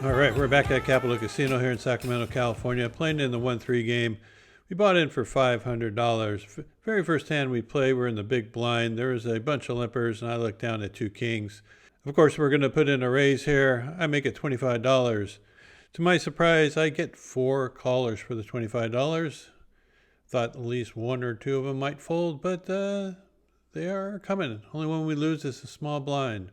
All right, we're back at Capital Casino here in Sacramento, California, playing in the 1-3 game. We bought in for $500. Very first hand we play, we're in the big blind. There was a bunch of limpers, and I looked down at 2 kings. Of course, we're going to put in a raise here. I make it $25. To my surprise, I get 4 callers for the $25. Thought at least 1 or 2 of them might fold, but they are coming. Only one we lose is a small blind.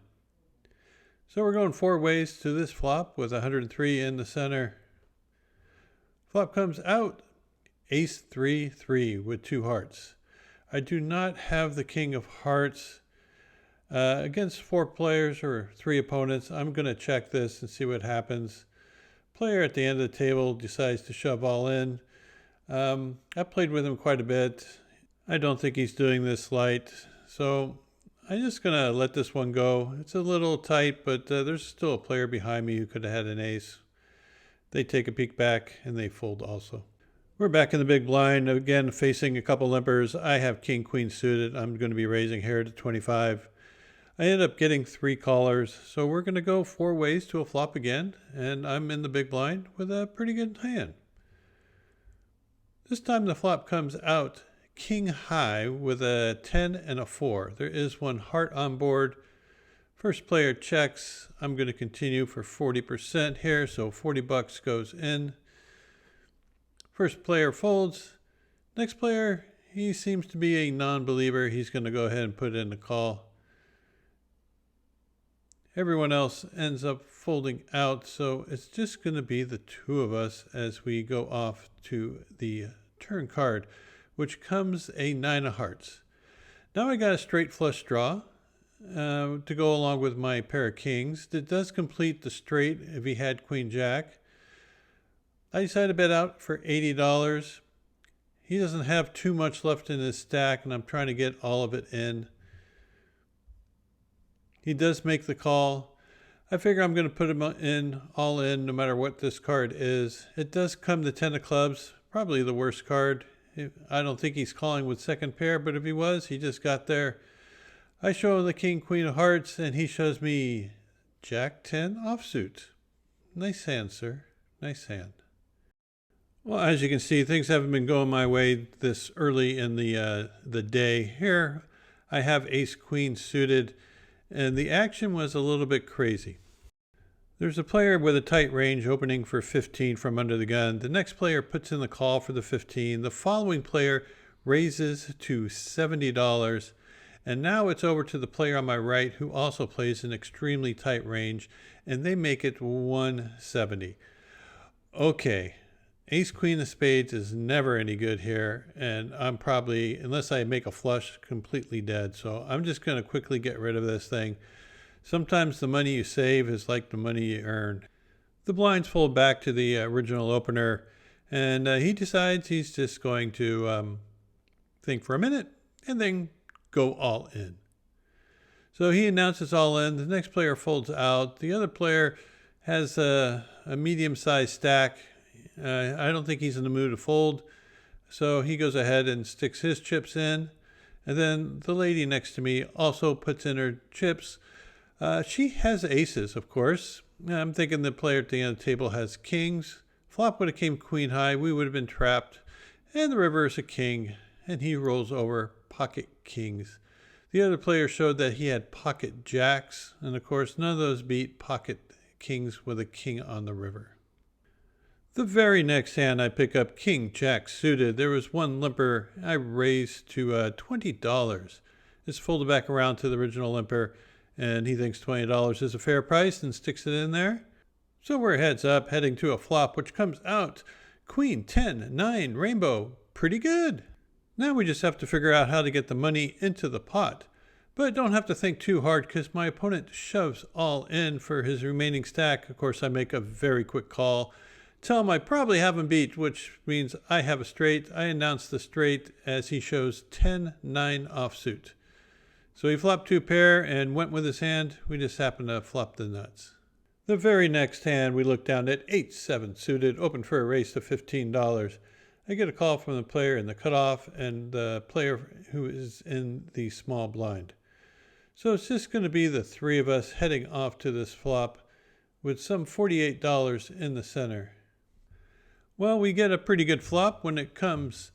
So we're going 4 ways to this flop with 103 in the center. Flop comes out, ace 3-3 with 2 hearts. I do not have the king of hearts. Against 4 players or 3 opponents, I'm going to check this and see what happens. Player at the end of the table decides to shove all in. I played with him quite a bit. I don't think he's doing this light, so I'm just going to let this one go. It's a little tight, but there's still a player behind me who could have had an ace. They take a peek back, and they fold also. We're back in the big blind, again facing a couple limpers. I have king-queen suited. I'm going to be raising here to 25. I end up getting 3 callers, so we're going to go 4 ways to a flop again, and I'm in the big blind with a pretty good hand. This time the flop comes out king high with a 10 and a 4. There is 1 heart on board. First player checks. I'm going to continue for 40% here, so $40 goes in. First player folds. Next player, he seems to be a non-believer. He's going to go ahead and put in a call. Everyone else ends up folding out, so it's just going to be the 2 of us as we go off to the turn card, which comes a 9 of hearts. Now I got a straight flush draw to go along with my pair of kings. It does complete the straight if he had queen jack. I decided to bet out for $80. He doesn't have too much left in his stack, and I'm trying to get all of it in. He does make the call. I figure I'm going to put him in, all in, no matter what this card is. It does come the 10 of clubs, probably the worst card. I don't think he's calling with second pair, but if he was, he just got there. I show him the king, queen of hearts, and he shows me jack 10 offsuit. Nice hand, sir. Nice hand. Well, as you can see, things haven't been going my way this early in the day. Here, I have ace queen suited, and the action was a little bit crazy. There's a player with a tight range opening for 15 from under the gun. The next player puts in the call for the 15. The following player raises to $70. And now it's over to the player on my right who also plays an extremely tight range, and they make it 170. Okay, ace queen of spades is never any good here, and I'm probably, unless I make a flush, completely dead. So I'm just going to quickly get rid of this thing. Sometimes the money you save is like the money you earn. The blinds fold back to the original opener, and he decides he's just going to think for a minute and then go all in. So he announces all in. The next player folds out. The other player has a medium-sized stack. I don't think he's in the mood to fold, so he goes ahead and sticks his chips in. And then the lady next to me also puts in her chips. She has aces, of course. I'm thinking the player at the end of the table has kings. Flop would have came queen high. We would have been trapped. And the river is a king, and he rolls over pocket kings. The other player showed that he had pocket jacks, and of course none of those beat pocket kings with a king on the river. The very next hand I pick up king jack suited. There was 1 limper. I raised to $20. It's folded back around to the original limper, and he thinks $20 is a fair price and sticks it in there. So we're heads up, heading to a flop, which comes out queen 10 9 rainbow. Pretty good. Now we just have to figure out how to get the money into the pot. But don't have to think too hard because my opponent shoves all in for his remaining stack. Of course, I make a very quick call. Tell him I probably have him beat, which means I have a straight. I announce the straight as he shows 10-9 offsuit. So he flopped 2 pair and went with his hand. We just happened to flop the nuts. The very next hand, we look down at 8-7 suited, open for a raise to $15. I get a call from the player in the cutoff and the player who is in the small blind. So it's just going to be the 3 of us heading off to this flop with some $48 in the center. Well, we get a pretty good flop when it comes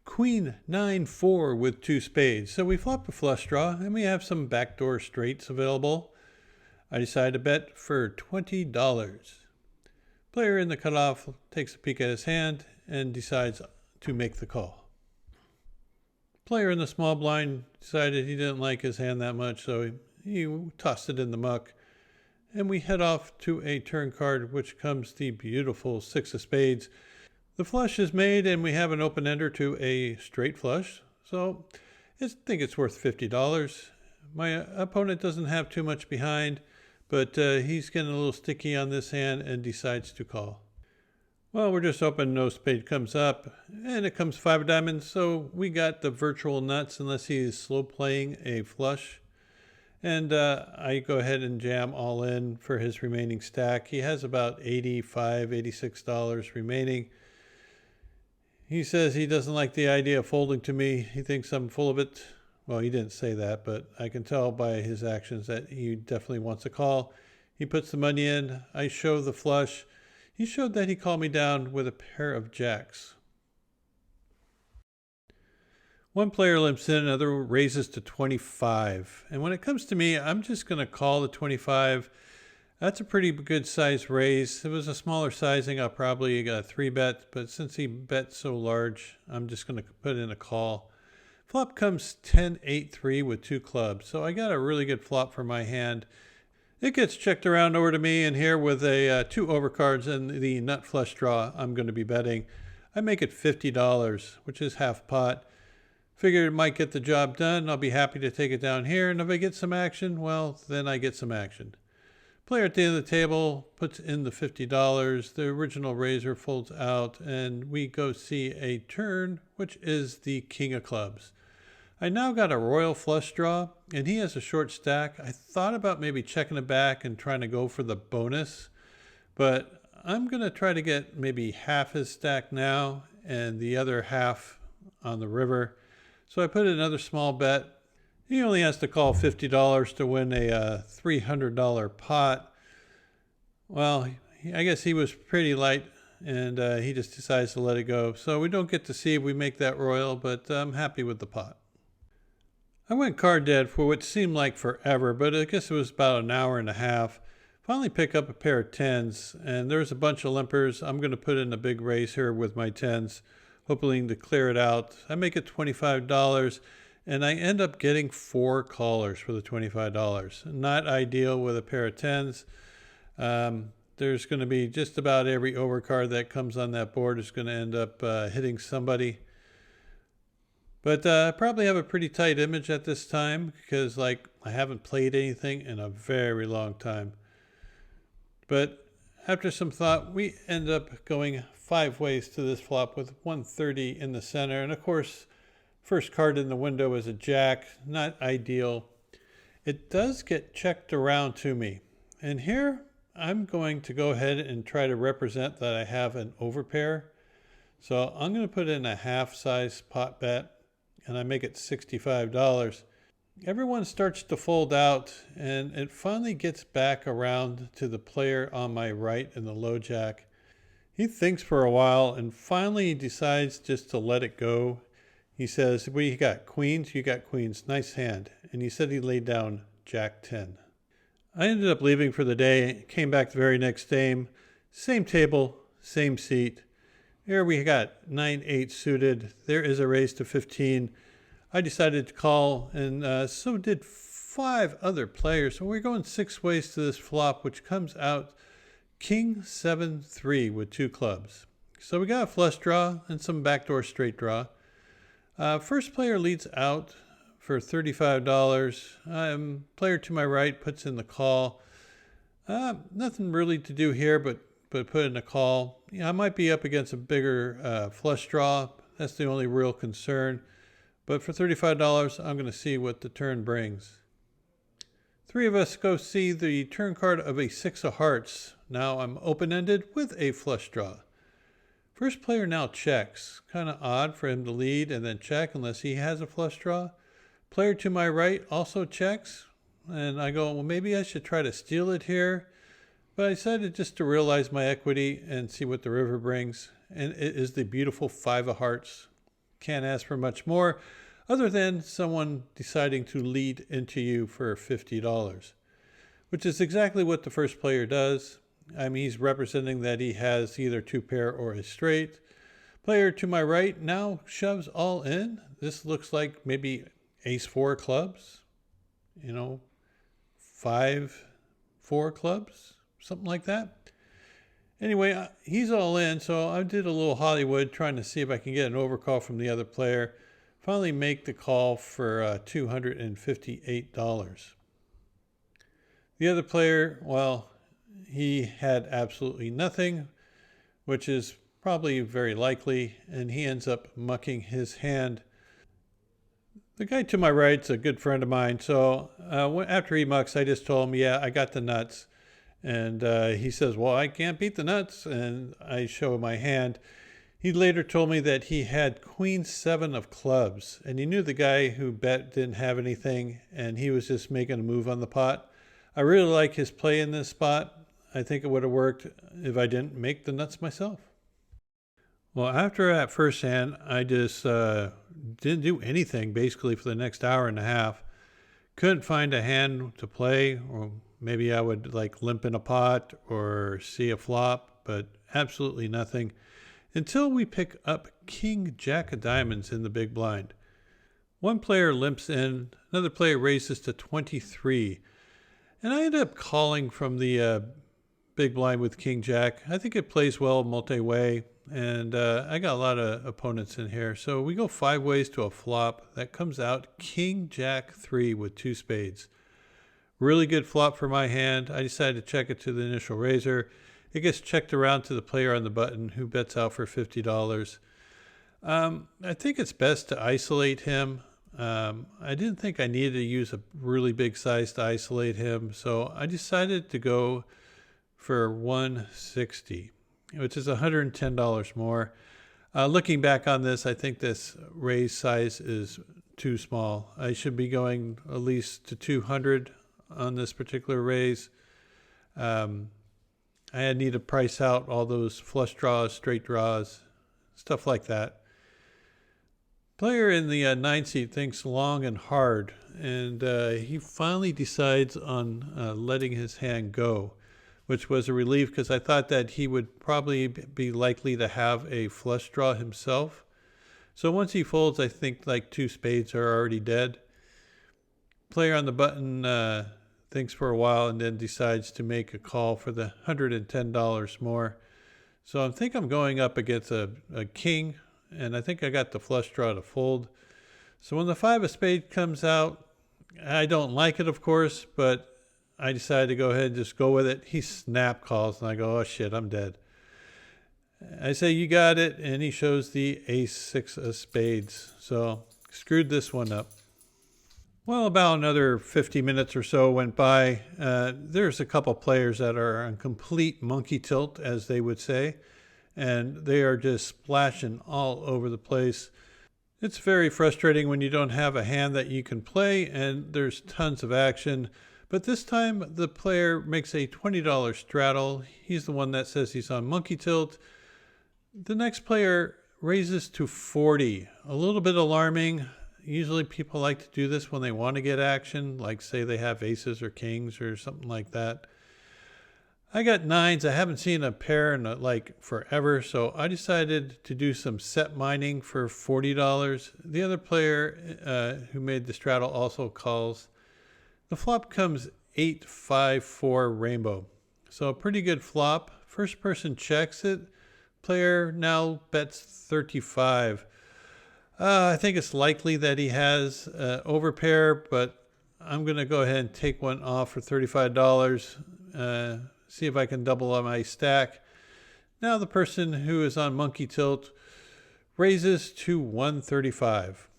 Queen 9-4 with 2 spades. So we flop a flush draw and we have some backdoor straights available. I decide to bet for $20. Player in the cutoff takes a peek at his hand and decides to make the call. Player in the small blind decided he didn't like his hand that much, so he tossed it in the muck. And we head off to a turn card, which comes the beautiful 6 of spades. The flush is made and we have an open ender to a straight flush. So I think it's worth $50. My opponent doesn't have too much behind, but he's getting a little sticky on this hand and decides to call. Well, we're just hoping no spade comes up, and it comes 5 of diamonds, so we got the virtual nuts unless he's slow playing a flush. And I go ahead and jam all in for his remaining stack. He has about $85, $86 remaining. He says he doesn't like the idea of folding to me. He thinks I'm full of it. Well, he didn't say that, but I can tell by his actions that he definitely wants a call. He puts the money in. I show the flush. He showed that he called me down with a pair of jacks. One player limps in, another raises to 25. And when it comes to me, I'm just going to call the 25. That's a pretty good size raise. If it was a smaller sizing, I'll probably get a 3-bet. But since he bet so large, I'm just going to put in a call. Flop comes 10-8-3 with 2 clubs. So I got a really good flop for my hand. It gets checked around over to me, and here with a 2 overcards and the nut flush draw, I'm going to be betting. I make it $50, which is half pot. Figured it might get the job done. I'll be happy to take it down here, and if I get some action, well, then I get some action. Player at the end of the table puts in the $50. The original raiser folds out, and we go see a turn, which is the king of clubs. I now got a royal flush draw, and he has a short stack. I thought about maybe checking it back and trying to go for the bonus, but I'm going to try to get maybe half his stack now and the other half on the river. So I put another small bet. He only has to call $50 to win a $300 pot. Well, I guess he was pretty light, and he just decides to let it go. So we don't get to see if we make that royal, but I'm happy with the pot. I went card dead for what seemed like forever, but I guess it was about an hour and a half. Finally pick up a pair of 10s, and there's a bunch of limpers. I'm going to put in a big raise here with my 10s, hoping to clear it out. I make it $25, and I end up getting 4 callers for the $25. Not ideal with a pair of 10s. There's going to be just about every overcard that comes on that board is going to end up hitting somebody. But I probably have a pretty tight image at this time because I haven't played anything in a very long time. But after some thought, we end up going 5 ways to this flop with 130 in the center. And of course, first card in the window is a jack, not ideal. It does get checked around to me. And here I'm going to go ahead and try to represent that I have an overpair. So I'm going to put in a half size pot bet, and I make it $65. Everyone starts to fold out, and it finally gets back around to the player on my right in the low jack. He thinks for a while, and finally he decides just to let it go. He says, well, you got queens? You got queens. Nice hand. And he said he laid down jack 10. I ended up leaving for the day, came back the very next day. Same table, same seat. Here we got 9-8 suited. There is a raise to 15. I decided to call, and so did 5 other players. So we're going 6 ways to this flop, which comes out king 7-3 with 2 clubs. So we got a flush draw and some backdoor straight draw. First player leads out for $35. Player to my right puts in the call. Nothing really to do here, but put in a call. I might be up against a bigger flush draw. That's the only real concern. But for $35, I'm going to see what the turn brings. 3 of us go see the turn card of a 6 of hearts. Now I'm open-ended with a flush draw. First player now checks. Kind of odd for him to lead and then check unless he has a flush draw. Player to my right also checks. And I go, well, maybe I should try to steal it here. But I decided just to realize my equity and see what the river brings. And it is the beautiful 5 of hearts. Can't ask for much more other than someone deciding to lead into you for $50, which is exactly what the first player does. I mean, he's representing that he has either 2 pair or a straight. Player to my right now shoves all in. This looks like maybe ace 4 clubs, 5 4 clubs, something like that. Anyway, he's all in, so I did a little Hollywood trying to see if I can get an overcall from the other player. Finally make the call for $258. The other player, well, he had absolutely nothing, which is probably very likely, and he ends up mucking his hand. The guy to my right's a good friend of mine, so after he mucks, I just told him, yeah, I got the nuts. And he says, well, I can't beat the nuts, and I show him my hand. He later told me that he had Queen 7 of clubs, and he knew the guy who bet didn't have anything, and he was just making a move on the pot. I really like his play in this spot. I think it would have worked if I didn't make the nuts myself. Well, after that first hand, I just didn't do anything basically for the next hour and a half. Couldn't find a hand to play, or maybe I would like limp in a pot or see a flop, but absolutely nothing until we pick up King Jack of diamonds in the big blind. One player limps in, another player raises to 23, and I end up calling from the big blind with King Jack. I think it plays well multi-way, and I got a lot of opponents in here. So we go 5 ways to a flop. That comes out King Jack 3 with 2 spades. Really good flop for my hand. I decided to check it to the initial raiser. It gets checked around to the player on the button who bets out for $50. I think it's best to isolate him. I didn't think I needed to use a really big size to isolate him, so I decided to go for 160, which is $110 more. Looking back on this, I think this raise size is too small. I should be going at least to 200 on this particular raise. I need to price out all those flush draws, straight draws, stuff like that. Player in the 9 seat thinks long and hard, and he finally decides on letting his hand go, which was a relief because I thought that he would probably be likely to have a flush draw himself. So once he folds, I think like 2 spades are already dead. Player on the button thinks for a while and then decides to make a call for the $110 more. So I think I'm going up against a king, and I think I got the flush draw to fold. So when the 5 of spades comes out, I don't like it, of course, but I decided to go ahead and just go with it. He snap calls, and I go, oh shit, I'm dead. I say, you got it, and he shows the ace 6 of spades. So screwed this one up. Well, about another 50 minutes or so went by. There's a couple players that are on complete monkey tilt, as they would say, and they are just splashing all over the place. It's very frustrating when you don't have a hand that you can play, and there's tons of action. But this time, the player makes a $20 straddle. He's the one that says he's on monkey tilt. The next player raises to 40. A little bit alarming. Usually people like to do this when they want to get action, like say they have aces or kings or something like that. I got 9s. I haven't seen a pair in like forever, so I decided to do some set mining for $40. The other player who made the straddle also calls. The flop comes 8-5-4 rainbow. So a pretty good flop. First person checks it. Player now bets 35. I think it's likely that he has overpair, but I'm going to go ahead and take one off for $35. See if I can double on my stack. Now the person who is on monkey tilt raises to 135.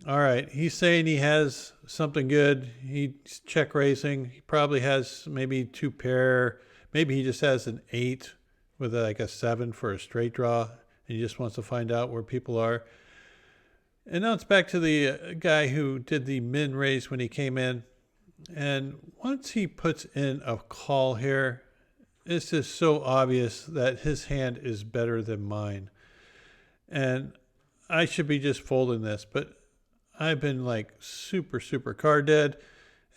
All right, he's saying he has something good. He's check raising. He probably has maybe 2 pair. Maybe he just has an 8 with like a 7 for a straight draw, and he just wants to find out where people are. And now it's back to the guy who did the min raise when he came in. And once he puts in a call here, it's just so obvious that his hand is better than mine. And I should be just folding this, but I've been like super, super card dead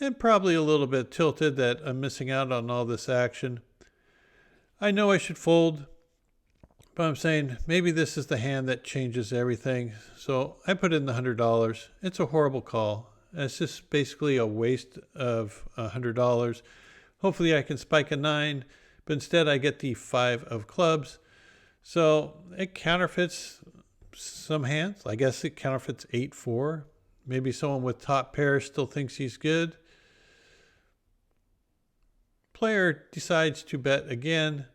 and probably a little bit tilted that I'm missing out on all this action. I know I should fold, but I'm saying maybe this is the hand that changes everything. So I put in the $100. It's a horrible call. It's just basically a waste of $100. Hopefully I can spike a 9, but instead I get the 5 of clubs. So it counterfeits some hands. I guess it counterfeits 8-4. Maybe someone with top pair still thinks he's good. Player decides to bet again.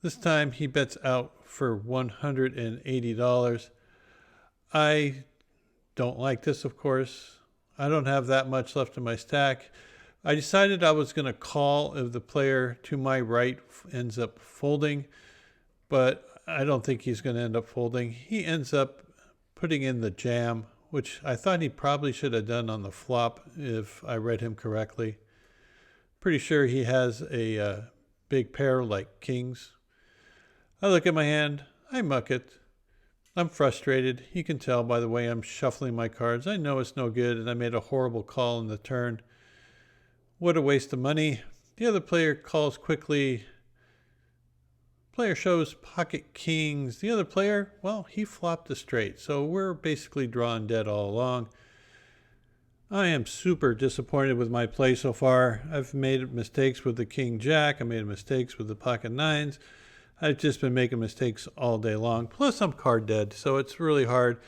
This time he bets out for $180. I don't like this, of course. I don't have that much left in my stack. I decided I was going to call if the player to my right ends up folding, but I don't think he's going to end up folding. He ends up putting in the jam, which I thought he probably should have done on the flop if I read him correctly. Pretty sure he has a big pair like kings. I look at my hand. I muck it. I'm frustrated. You can tell by the way I'm shuffling my cards. I know it's no good, and I made a horrible call in the turn. What a waste of money. The other player calls quickly. Player shows pocket kings. The other player, well, he flopped a straight. So we're basically drawing dead all along. I am super disappointed with my play so far. I've made mistakes with the king jack. I made mistakes with the pocket nines. I've just been making mistakes all day long. Plus I'm card dead, so it's really hard.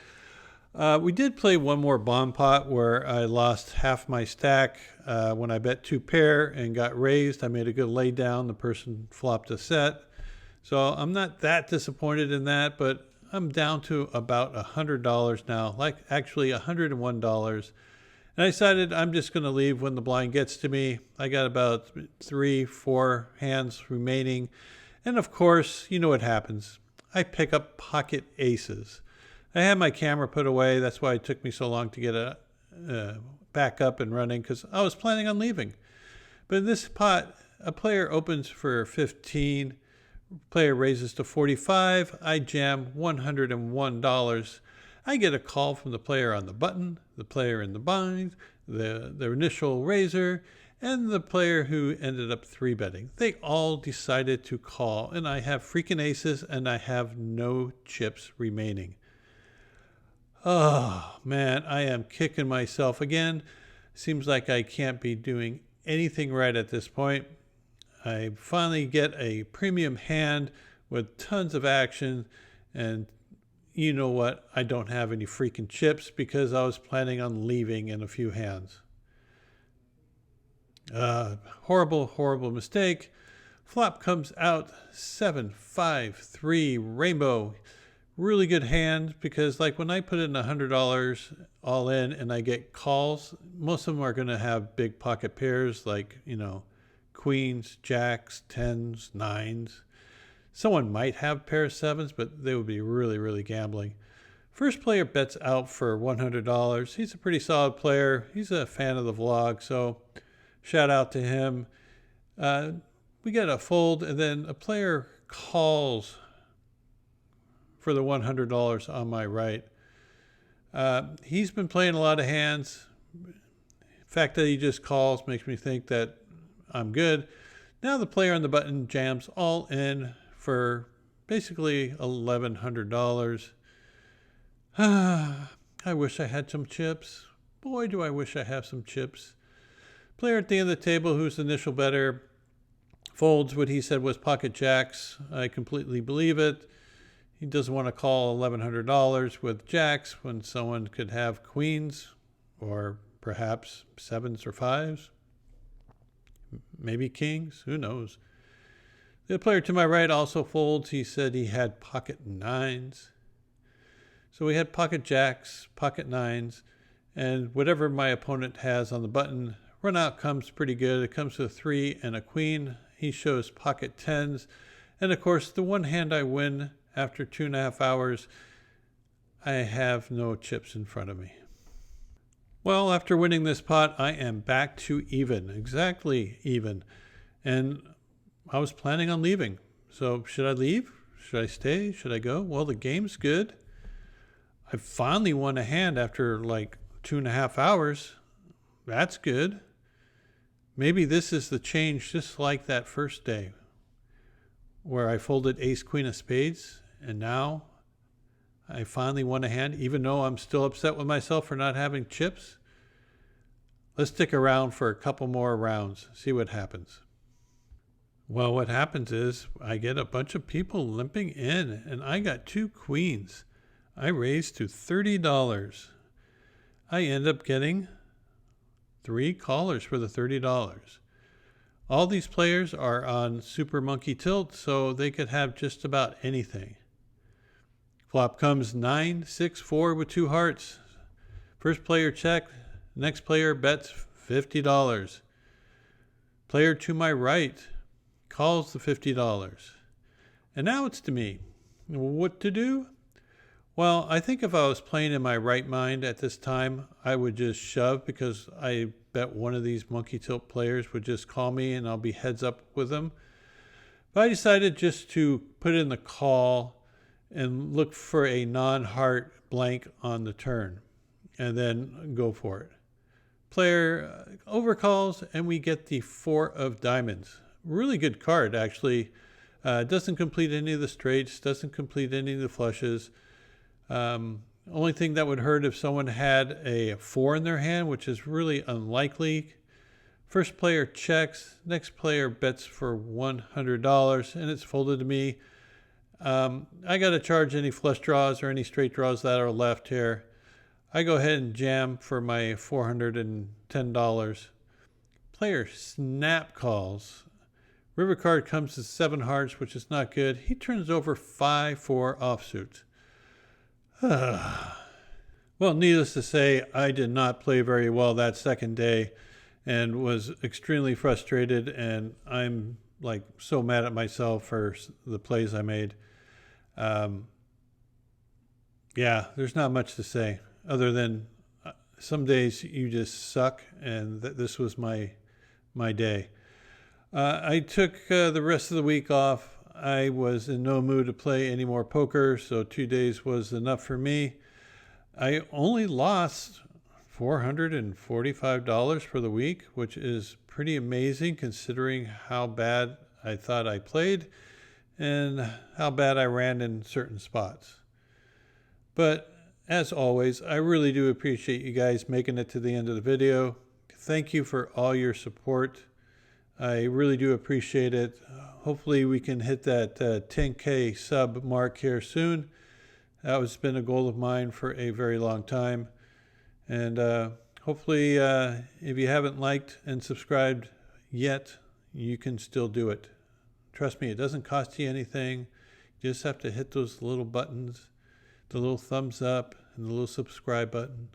We did play one more bomb pot where I lost half my stack when I bet 2 pair and got raised. I made a good lay down. The person flopped a set. So I'm not that disappointed in that, but I'm down to about $100 now, like actually $101. And I decided I'm just going to leave when the blind gets to me. I got about 3-4 hands remaining. And of course, you know what happens. I pick up pocket aces. I had my camera put away. That's why it took me so long to get back up and running, because I was planning on leaving. But in this pot, a player opens for 15. Player raises to 45. I jam $101. I get a call from the player on the button, the player in the bind, the initial raiser, and the player who ended up 3-betting. They all decided to call, and I have freaking aces, and I have no chips remaining. Oh, man, I am kicking myself again. Seems like I can't be doing anything right at this point. I finally get a premium hand with tons of action, and you know what? I don't have any freaking chips because I was planning on leaving in a few hands. Horrible, horrible mistake. Flop comes out 7-5-3 rainbow. Really good hand, because like when I put in $100 all in and I get calls, most of them are going to have big pocket pairs like, queens, jacks, 10s, 9s. Someone might have pair of 7s, but they would be really, really gambling. First player bets out for $100. He's a pretty solid player. He's a fan of the vlog, so shout out to him. We get a fold, and then a player calls for the $100 on my right. He's been playing a lot of hands. The fact that he just calls makes me think that I'm good. Now the player on the button jams all in for basically $1,100. I wish I had some chips. Boy, do I wish I have some chips. Player at the end of the table, who's the initial bettor, folds what he said was pocket jacks. I completely believe it. He doesn't want to call $1,100 with jacks when someone could have queens or perhaps 7s or 5s. Maybe kings. Who knows? The player to my right also folds. He said he had pocket 9s. So we had pocket jacks, pocket 9s, and whatever my opponent has on the button, run out comes pretty good. It comes with a 3 and a queen. He shows pocket 10s. And of course, the one hand I win after 2.5 hours, I have no chips in front of me. Well, after winning this pot, I am back to even, exactly even. And I was planning on leaving. So should I leave? Should I stay? Should I go? Well, the game's good. I finally won a hand after like 2.5 hours. That's good. Maybe this is the change, just like that first day where I folded ace queen of spades, and now I finally won a hand, even though I'm still upset with myself for not having chips. Let's stick around for a couple more rounds, see what happens. Well, what happens is I get a bunch of people limping in, and I got 2 queens. I raised to $30. I end up getting 3 callers for the $30. All these players are on Super Monkey Tilt, so they could have just about anything. Flop comes 9-6-4 with 2 hearts. First player check. Next player bets $50. Player to my right calls the $50. And now it's to me. What to do? Well, I think if I was playing in my right mind at this time, I would just shove, because I bet one of these Monkey Tilt players would just call me and I'll be heads up with them. But I decided just to put in the call and look for a non-heart blank on the turn and then go for it. Player overcalls and we get the 4 of diamonds. Really good card, actually. Doesn't complete any of the straights, doesn't complete any of the flushes. Only thing that would hurt if someone had a 4 in their hand, which is really unlikely. First player checks, next player bets for $100, and it's folded to me. I got to charge any flush draws or any straight draws that are left here. I go ahead and jam for my $410. Player snap calls. River card comes to 7 hearts, which is not good. He turns over 5-4 offsuit. Well, needless to say, I did not play very well that second day and was extremely frustrated, and I'm like so mad at myself for the plays I made. Yeah, there's not much to say other than some days you just suck, and this was my day. I took the rest of the week off. I was in no mood to play any more poker, so 2 days was enough for me. I only lost $445 for the week, which is pretty amazing considering how bad I thought I played and how bad I ran in certain spots. But as always, I really do appreciate you guys making it to the end of the video. Thank you for all your support. I really do appreciate it. Hopefully we can hit that 10K sub mark here soon. That has been a goal of mine for a very long time. And hopefully if you haven't liked and subscribed yet, you can still do it. Trust me, it doesn't cost you anything. You just have to hit those little buttons, the little thumbs up and the little subscribe button.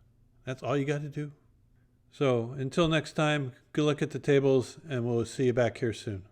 That's all you got to do. So until next time, good luck at the tables, and we'll see you back here soon.